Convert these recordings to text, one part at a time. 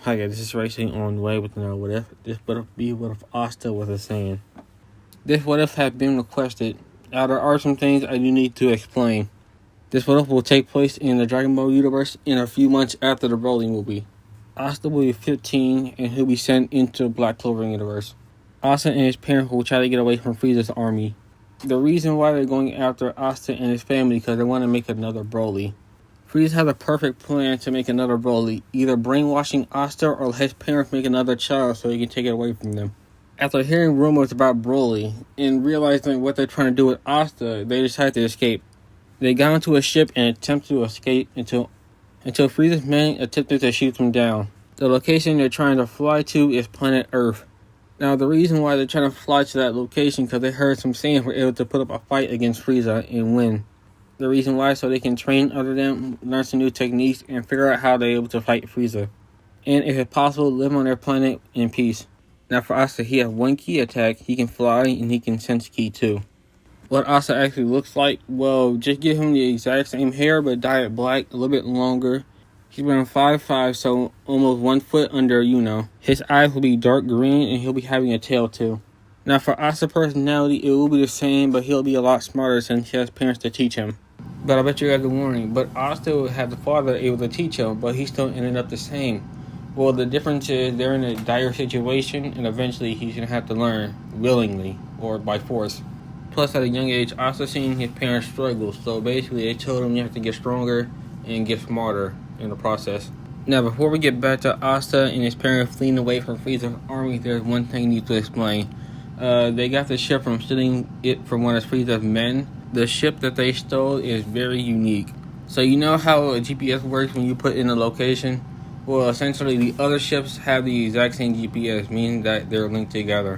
Hi guys, this is Racing on Way with another What If. This What If be What If Asta was a saiyan. This What If has been requested. Now there are some things I do need to explain. This What If will take place in the Dragon Ball universe in a few months after the Broly movie. Asta will be 15 and he'll be sent into the Black Clover universe. Asta and his parents will try to get away from Frieza's army. The reason why they're going after Asta and his family because they want to make another Broly. Frieza has a perfect plan to make another Broly, either brainwashing Asta or his parents make another child so he can take it away from them. After hearing rumors about Broly and realizing what they're trying to do with Asta, they decided to escape. They got onto a ship and attempted to escape until Frieza's men attempted to shoot them down. The location they're trying to fly to is planet Earth. Now the reason why they're trying to fly to that location because they heard some Saiyans were able to put up a fight against Frieza and win. The reason why, so they can train under them, learn some new techniques, and figure out how they're able to fight Frieza. And if it's possible, live on their planet in peace. Now for Asta, he has one key attack, he can fly, and he can sense ki too. What Asta actually looks like, well, just give him the exact same hair, but dye it black, a little bit longer. He's wearing 5'5", so almost 1 foot under, His eyes will be dark green, and he'll be having a tail too. Now for Asta's personality, it will be the same, but he'll be a lot smarter since he has parents to teach him. But I bet you guys are wondering, but Asta will have the father able to teach him, but he still ended up the same. Well, the difference is they're in a dire situation, and eventually he's going to have to learn willingly or by force. Plus, at a young age, Asta seen his parents struggle, so basically they told him you have to get stronger and get smarter in the process. Now, before we get back to Asta and his parents fleeing away from Frieza's army, there's one thing I need to explain. They got the ship from stealing it from one of Frieza's men. The ship that they stole is very unique. So you know how a GPS works when you put in a location? Well, essentially the other ships have the exact same GPS, meaning that they're linked together.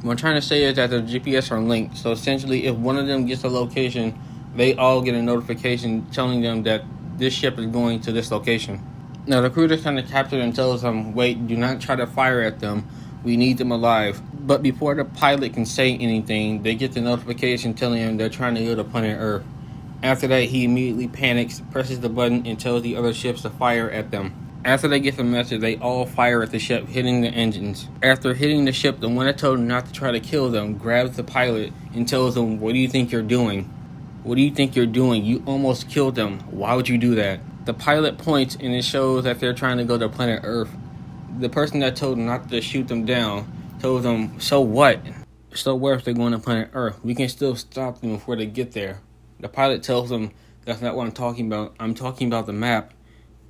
What I'm trying to say is that the GPS are linked. So essentially if one of them gets a location, they all get a notification telling them that this ship is going to this location. Now the crew just kind of captured and tells them, wait, do not try to fire at them. We need them alive. But before the pilot can say anything, they get the notification telling him they're trying to go to planet Earth. After that, he immediately panics, presses the button, and tells the other ships to fire at them. After they get the message, they all fire at the ship, hitting the engines. After hitting the ship, the one that told them not to try to kill them grabs the pilot and tells them, what do you think you're doing? What do you think you're doing? You almost killed them. Why would you do that? The pilot points and it shows that they're trying to go to planet Earth. The person that told them not to shoot them down told them, so what? So what if they're going to planet Earth? We can still stop them before they get there. The pilot tells them, that's not what I'm talking about. I'm talking about the map.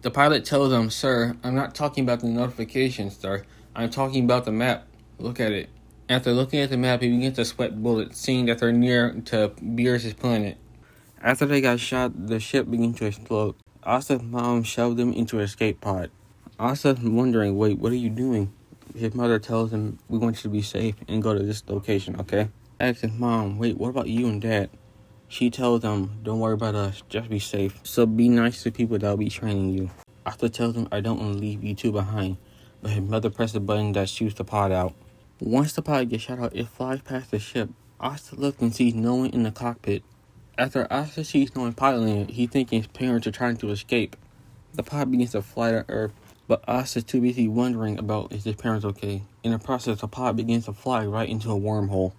The pilot tells them, sir, I'm not talking about the notifications, sir. I'm talking about the map. Look at it. After looking at the map, he begins to sweat bullets, seeing that they're near to Beerus' planet. After they got shot, the ship began to explode. Asta's mom shoved them into an escape pod. Asta's wondering, wait, what are you doing? His mother tells him, we want you to be safe and go to this location, okay? Asks his mom, wait, what about you and dad? She tells him, don't worry about us, just be safe. So be nice to people that will be training you. Asta tells him, I don't want to leave you two behind. But his mother presses the button that shoots the pod out. Once the pod gets shot out, it flies past the ship. Asta looks and sees no one in the cockpit. After Asta sees no one piloting it, he thinks his parents are trying to escape. The pod begins to fly to Earth. But Asta's too busy wondering about is his parents okay. In the process, the pod begins to fly right into a wormhole.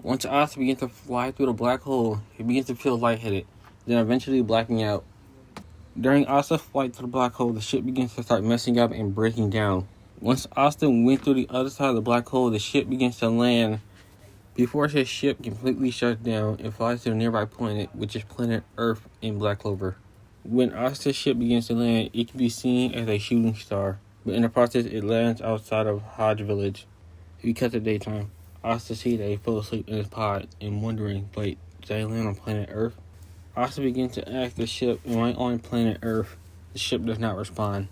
Once Asta begins to fly through the black hole, he begins to feel lightheaded, then eventually blacking out. During Asta's flight to the black hole, the ship begins to start messing up and breaking down. Once Asta went through the other side of the black hole, the ship begins to land. Before his ship completely shuts down, it flies to the nearby planet, which is planet Earth in Black Clover. When Asta's ship begins to land, it can be seen as a shooting star, but in the process, it lands outside of Hodge Village. If you cut the daytime, Asta sees that he fell asleep in his pod and wondering, wait, did I land on planet Earth? Asta begins to ask the ship, am I on planet Earth? The ship does not respond.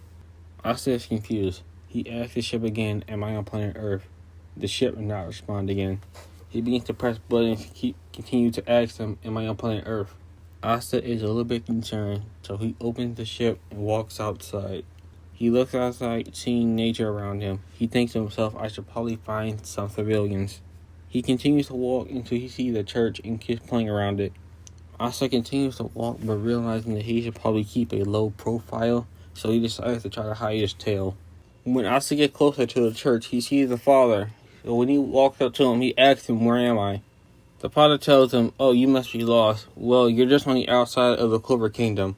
Asta is confused. He asks the ship again, am I on planet Earth? The ship does not respond again. He begins to press buttons and continue to ask them, am I on planet Earth? Asta is a little bit concerned, so he opens the ship and walks outside. He looks outside, seeing nature around him. He thinks to himself, I should probably find some civilians. He continues to walk until he sees a church and kids playing around it. Asta continues to walk, but realizing that he should probably keep a low profile, so he decides to try to hide his tail. When Asta gets closer to the church, he sees the father. So when he walks up to him, he asks him, "Where am I?" The father tells him, "Oh, you must be lost. Well, you're just on the outside of the Clover Kingdom."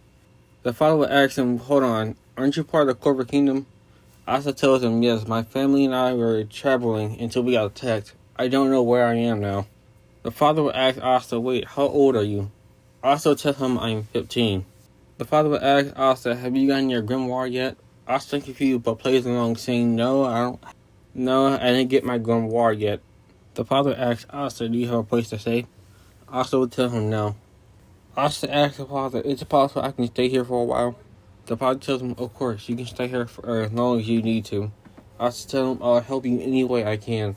The father will ask him, "Hold on, aren't you part of the Clover Kingdom?" Asta tells him, "Yes, my family and I were traveling until we got attacked. I don't know where I am now." The father will ask Asta, "Wait, how old are you?" Asta tells him, "I'm 15. The father will ask Asta, "Have you gotten your grimoire yet?" Asta confused but plays along, saying, "No, I didn't get my grimoire yet." The father asks Asta, "Do you have a place to stay?" Asta will tell him no. Asta asks the father, "Is it possible I can stay here for a while?" The father tells him, "Of course, you can stay here for as long as you need to." Asta tells him, "I'll help you any way I can."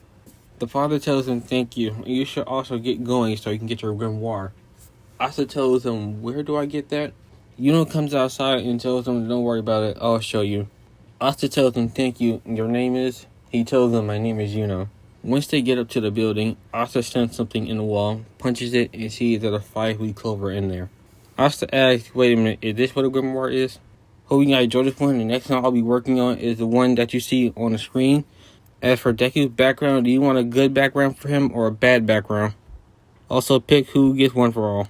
The father tells him, "Thank you. You should also get going so you can get your grimoire." Asta tells him, "Where do I get that?" Yuno comes outside and tells him, "Don't worry about it, I'll show you." Asta tells him, "Thank you. Your name is?" He tells him, "My name is Yuno." Once they get up to the building, Asta sends something in the wall, punches it, and sees that a 5-week clover in there. Asta asks, "Wait a minute, is this what a grimoire is?" Hope you guys enjoyed this one. The next one I'll be working on is the one that you see on the screen. As for Deku's background, do you want a good background for him or a bad background? Also pick who gets one for all.